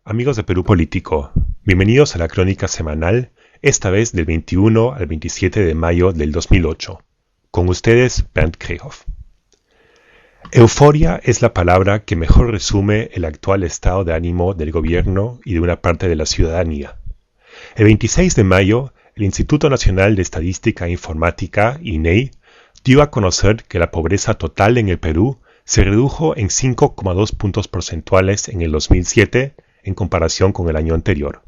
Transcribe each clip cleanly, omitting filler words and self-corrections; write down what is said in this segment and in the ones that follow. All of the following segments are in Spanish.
Amigos de Perú Político, bienvenidos a la crónica semanal, esta vez del 21 al 27 de mayo del 2008. Con ustedes, Bernd Krehoff. Euforia es la palabra que mejor resume el actual estado de ánimo del gobierno y de una parte de la ciudadanía. El 26 de mayo, el Instituto Nacional de Estadística e Informática, INEI, dio a conocer que la pobreza total en el Perú se redujo en 5,2 puntos porcentuales en el 2007 en comparación con el año anterior.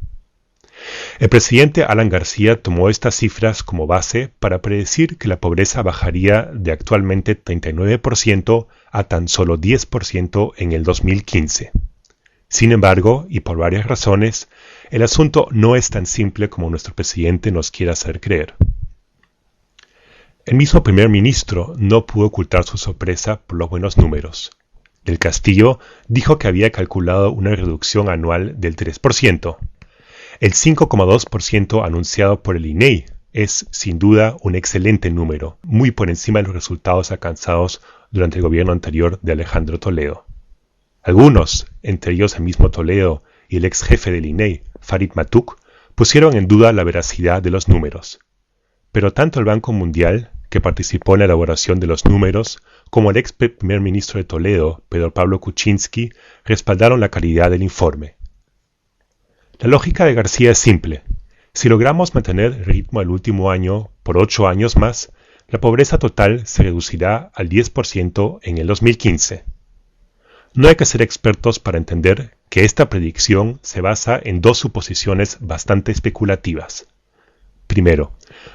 El presidente Alan García tomó estas cifras como base para predecir que la pobreza bajaría de actualmente 39% a tan solo 10% en el 2015. Sin embargo, y por varias razones, el asunto no es tan simple como nuestro presidente nos quiere hacer creer. El mismo primer ministro no pudo ocultar su sorpresa por los buenos números. Del Castillo dijo que había calculado una reducción anual del 3%. El 5,2% anunciado por el INEI es, sin duda, un excelente número, muy por encima de los resultados alcanzados durante el gobierno anterior de Alejandro Toledo. Algunos, entre ellos el mismo Toledo y el ex jefe del INEI, Farid Matuk, pusieron en duda la veracidad de los números. Pero tanto el Banco Mundial, que participó en la elaboración de los números, como el ex primer ministro de Toledo, Pedro Pablo Kuczynski, respaldaron la calidad del informe. La lógica de García es simple. Si logramos mantener el ritmo del último año por 8 años más, la pobreza total se reducirá al 10% en el 2015. No hay que ser expertos para entender que esta predicción se basa en dos suposiciones bastante especulativas. Primero,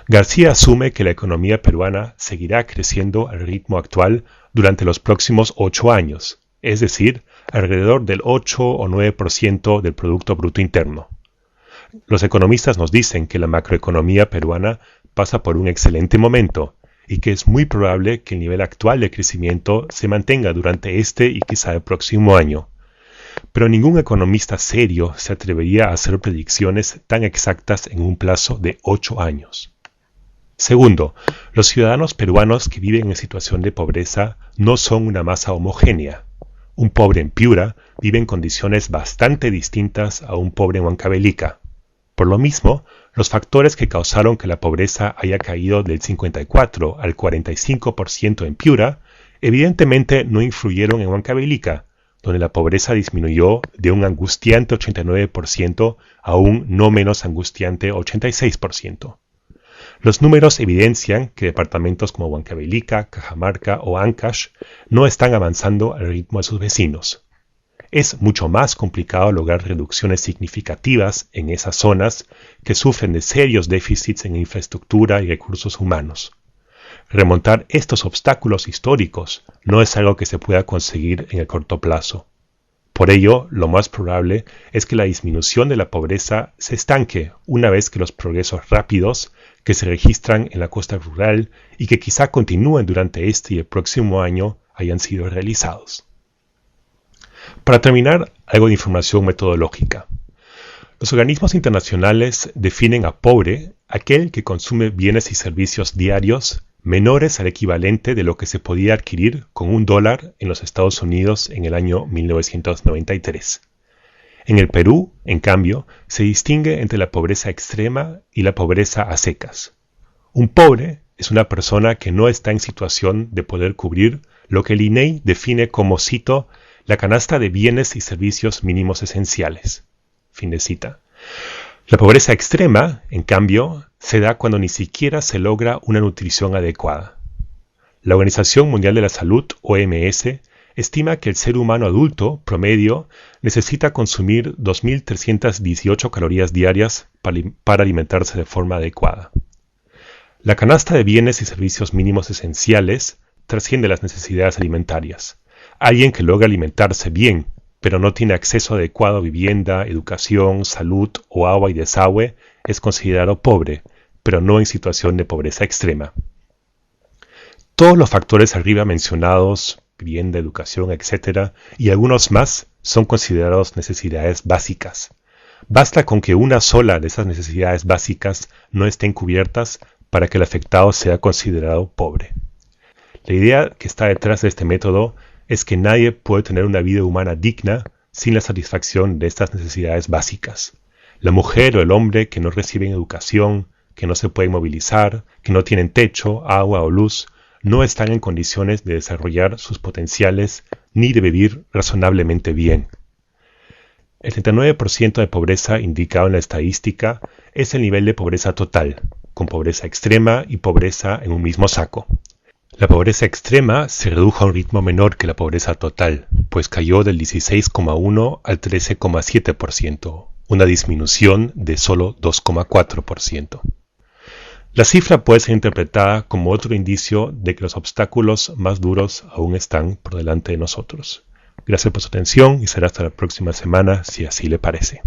García asume que la economía peruana seguirá creciendo al ritmo actual durante los próximos 8 años, es decir, alrededor del 8 o 9% del Producto Bruto Interno. Los economistas nos dicen que la macroeconomía peruana pasa por un excelente momento y que es muy probable que el nivel actual de crecimiento se mantenga durante este y quizá el próximo año. Pero ningún economista serio se atrevería a hacer predicciones tan exactas en un plazo de 8 años. Segundo, los ciudadanos peruanos que viven en situación de pobreza no son una masa homogénea. Un pobre en Piura vive en condiciones bastante distintas a un pobre en Huancavelica. Por lo mismo, los factores que causaron que la pobreza haya caído del 54 al 45% en Piura, evidentemente no influyeron en Huancavelica, donde la pobreza disminuyó de un angustiante 89% a un no menos angustiante 86%. Los números evidencian que departamentos como Huancavelica, Cajamarca o Ancash no están avanzando al ritmo de sus vecinos. Es mucho más complicado lograr reducciones significativas en esas zonas que sufren de serios déficits en infraestructura y recursos humanos. Remontar estos obstáculos históricos no es algo que se pueda conseguir en el corto plazo. Por ello, lo más probable es que la disminución de la pobreza se estanque una vez que los progresos rápidos que se registran en la costa rural y que quizá continúen durante este y el próximo año hayan sido realizados. Para terminar, algo de información metodológica. Los organismos internacionales definen a pobre aquel que consume bienes y servicios diarios menores al equivalente de lo que se podía adquirir con $1 en los Estados Unidos en el año 1993. En el Perú, en cambio, se distingue entre la pobreza extrema y la pobreza a secas. Un pobre es una persona que no está en situación de poder cubrir lo que el INEI define como, cito, la canasta de bienes y servicios mínimos esenciales. Fin de cita. La pobreza extrema, en cambio, se da cuando ni siquiera se logra una nutrición adecuada. La Organización Mundial de la Salud, OMS, estima que el ser humano adulto, promedio, necesita consumir 2.318 calorías diarias para alimentarse de forma adecuada. La canasta de bienes y servicios mínimos esenciales trasciende las necesidades alimentarias. Alguien que logra alimentarse bien, pero no tiene acceso adecuado a vivienda, educación, salud o agua y desagüe, es considerado pobre, pero no en situación de pobreza extrema. Todos los factores arriba mencionados, vivienda, educación, etc., y algunos más, son considerados necesidades básicas. Basta con que una sola de esas necesidades básicas no estén cubiertas para que el afectado sea considerado pobre. La idea que está detrás de este método es que nadie puede tener una vida humana digna sin la satisfacción de estas necesidades básicas. La mujer o el hombre que no reciben educación, que no se pueden movilizar, que no tienen techo, agua o luz, no están en condiciones de desarrollar sus potenciales ni de vivir razonablemente bien. El 39% de pobreza indicado en la estadística es el nivel de pobreza total, con pobreza extrema y pobreza en un mismo saco. La pobreza extrema se redujo a un ritmo menor que la pobreza total, pues cayó del 16,1 al 13,7%, una disminución de solo 2,4%. La cifra puede ser interpretada como otro indicio de que los obstáculos más duros aún están por delante de nosotros. Gracias por su atención y será hasta la próxima semana si así le parece.